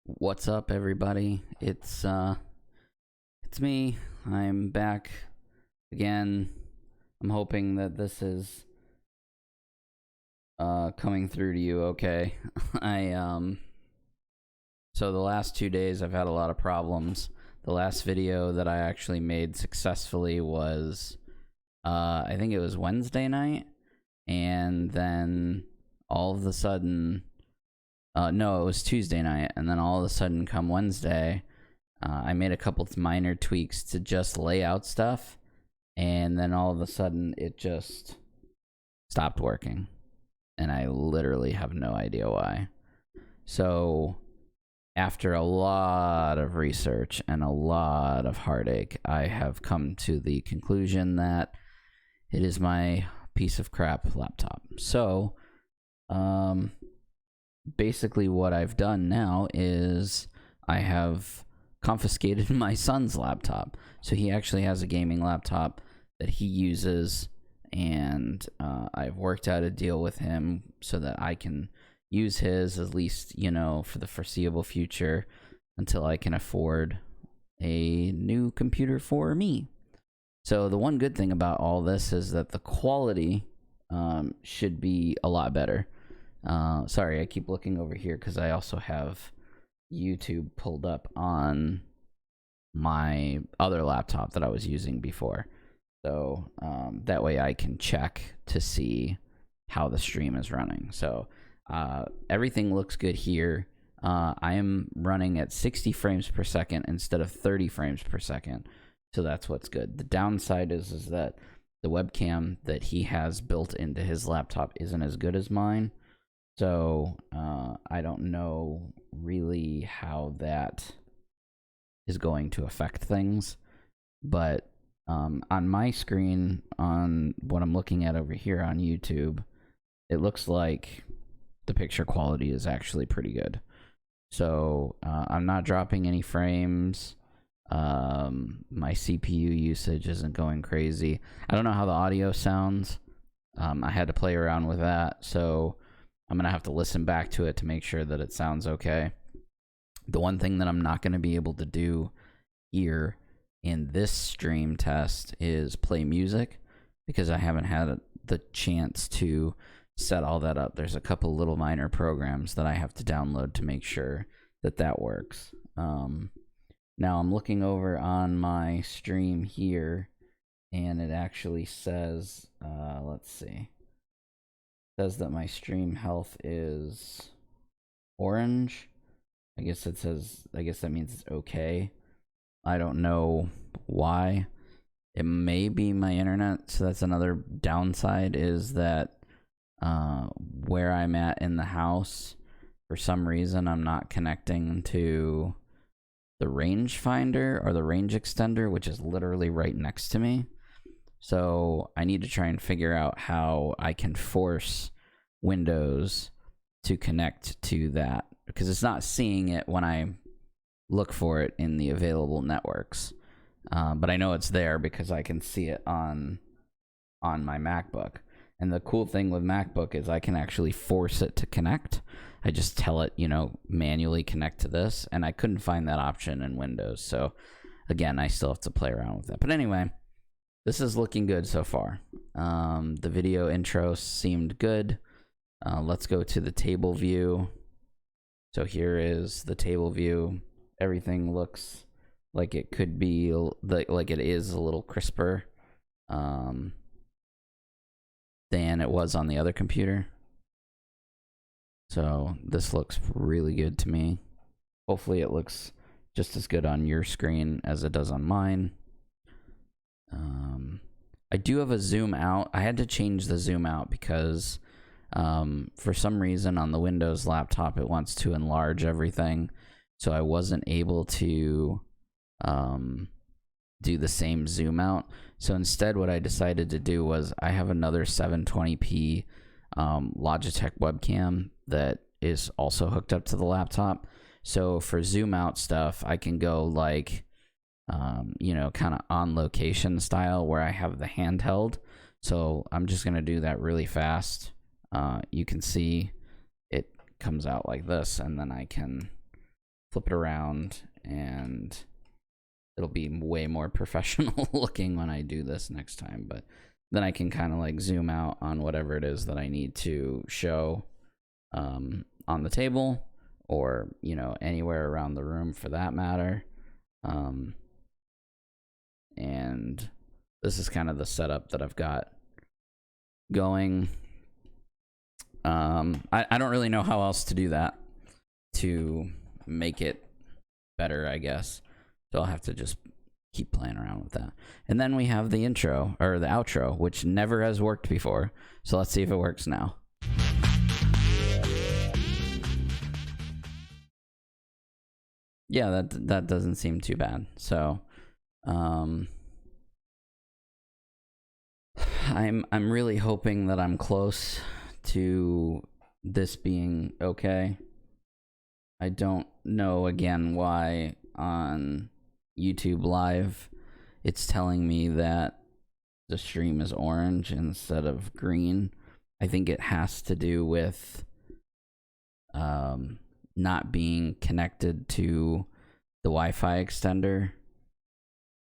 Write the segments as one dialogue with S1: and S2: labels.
S1: What's up, everybody? It's me. I'm back again. I'm hoping that this is coming through to you okay. I so the last 2 days I've had a lot of problems. The last video that I actually made successfully was I think it was Wednesday night, and then all of a sudden no, it was Tuesday night, and then all of a sudden, come Wednesday, I made a couple of minor tweaks to just lay out stuff, and then all of a sudden, it just stopped working, and I literally have no idea why. So, after a lot of research and a lot of heartache, I have come to the conclusion that it is my piece of crap laptop. So, basically what I've done now is I have confiscated my son's laptop. So he actually has a gaming laptop that he uses, and I've worked out a deal with him so that I can use his, at least, for the foreseeable future, until I can afford a new computer for me. So the one good thing about all this is that the quality should be a lot better. Sorry, I keep looking over here because I also have YouTube pulled up on my other laptop that I was using before. So that way I can check to see how the stream is running. So everything looks good here. I am running at 60 frames per second instead of 30 frames per second. So that's what's good. The downside is that the webcam that he has built into his laptop isn't as good as mine. So I don't know really how that is going to affect things, but on my screen, on what I'm looking at over here on YouTube, it looks like the picture quality is actually pretty good. So I'm not dropping any frames. My CPU usage isn't going crazy. I don't know how the audio sounds. I had to play around with that, so I'm going to have to listen back to it to make sure that it sounds okay. The one thing that I'm not going to be able to do here in this stream test is play music, because I haven't had the chance to set all that up. There's a couple little minor programs that I have to download to make sure that that works. Now I'm looking over on my stream here, and it actually says, let's see. Says that my stream health is orange. I guess that means it's okay. I don't know why. It may be my internet, so that's another downside, is that where I'm at in the house, for some reason I'm not connecting to the rangefinder or the range extender, which is literally right next to me. So I need to try and figure out how I can force Windows to connect to that, because it's not seeing it when I look for it in the available networks. But I know it's there because I can see it on my MacBook. And the cool thing with MacBook is I can actually force it to connect. I just tell it, manually connect to this, and I couldn't find that option in Windows. So again, I still have to play around with that. But anyway, this is looking good so far. The video intro seemed good. Let's go to the table view. So here is the table view. Everything looks like it could be, like it is a little crisper than it was on the other computer. So this looks really good to me. Hopefully it looks just as good on your screen as it does on mine. I do have a zoom out. I had to change the zoom out because for some reason on the Windows laptop it wants to enlarge everything, so I wasn't able to do the same zoom out. So instead what I decided to do was, I have another 720p Logitech webcam that is also hooked up to the laptop. So for zoom out stuff, I can go like kind of on location style, where I have the handheld. So I'm just going to do that really fast. You can see it comes out like this, and then I can flip it around, and it'll be way more professional looking when I do this next time. But then I can kind of like zoom out on whatever it is that I need to show on the table, or, you know, anywhere around the room for that matter. And this is kind of the setup that I've got going. I don't really know how else to do that to make it better, I guess. So I'll have to just keep playing around with that. And then we have the intro, or the outro, which never has worked before. So let's see if it works now. Yeah, that doesn't seem too bad. So I'm really hoping that I'm close to this being okay. I don't know again why on YouTube Live it's telling me that the stream is orange instead of green. I think it has to do with not being connected to the Wi-Fi extender,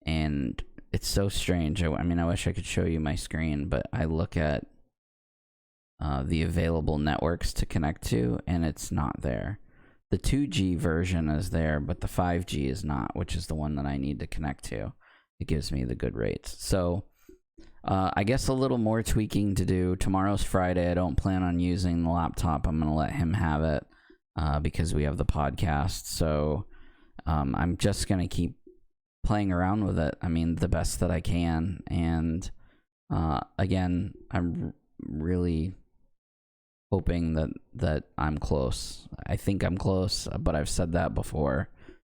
S1: and it's so strange. I mean, I wish I could show you my screen, but I look at the available networks to connect to, and it's not there. The 2G version is there, but the 5G is not, which is the one that I need to connect to. It gives me the good rates. So I guess a little more tweaking to do. Tomorrow's Friday. I don't plan on using the laptop. I'm going to let him have it because we have the podcast. So I'm just going to keep playing around with it. I mean, the best that I can. And again, I'm really hoping that I'm close. I think I'm close, but I've said that before.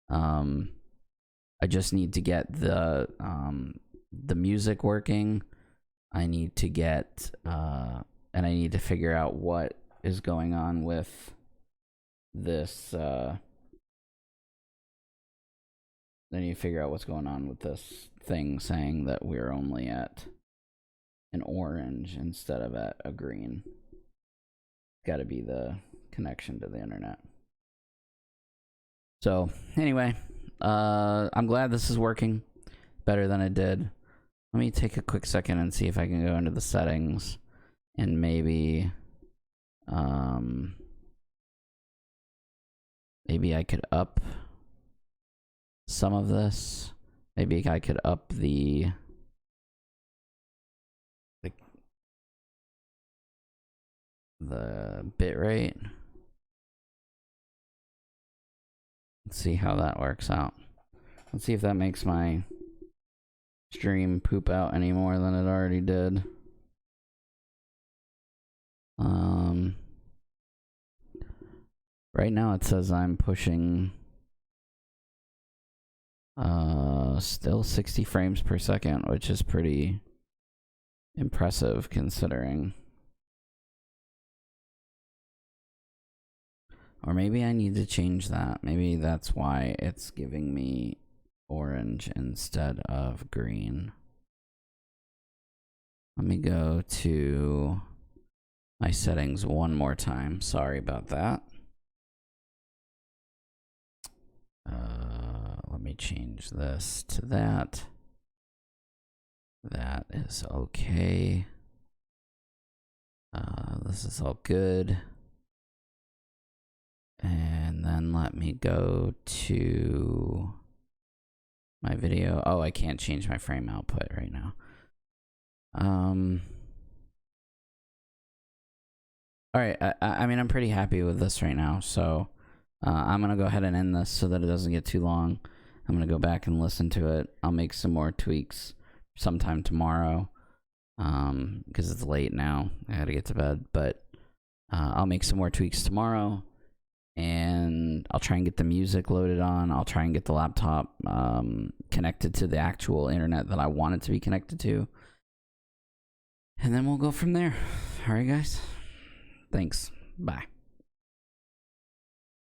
S1: I just need to get the music working. I need to get and I need to figure out what is going on with this. I need to figure out what's going on with this thing saying that we're only at an orange instead of at a green. Got to be the connection to the internet. So anyway, I'm glad this is working better than it did. Let me take a quick second and see if I can go into the settings and maybe maybe I could up some of this. Maybe I could up the bit rate. Let's see how that works out. Let's see if that makes my stream poop out any more than it already did. Right now it says I'm pushing still 60 frames per second, which is pretty impressive considering. Or maybe I need to change that. Maybe that's why it's giving me orange instead of green. Let me go to my settings one more time. Sorry about that. Let me change this to that. That is okay. This is all good. And then let me go to my video. Oh, I can't change my frame output right now. All right, I mean, I'm pretty happy with this right now. So I'm going to go ahead and end this so that it doesn't get too long. I'm going to go back and listen to it. I'll make some more tweaks sometime tomorrow because it's late now. I got to get to bed. But I'll make some more tweaks tomorrow. And I'll try and get the music loaded on. I'll try and get the laptop connected to the actual internet that I want it to be connected to. And then we'll go from there. All right, guys. Thanks. Bye.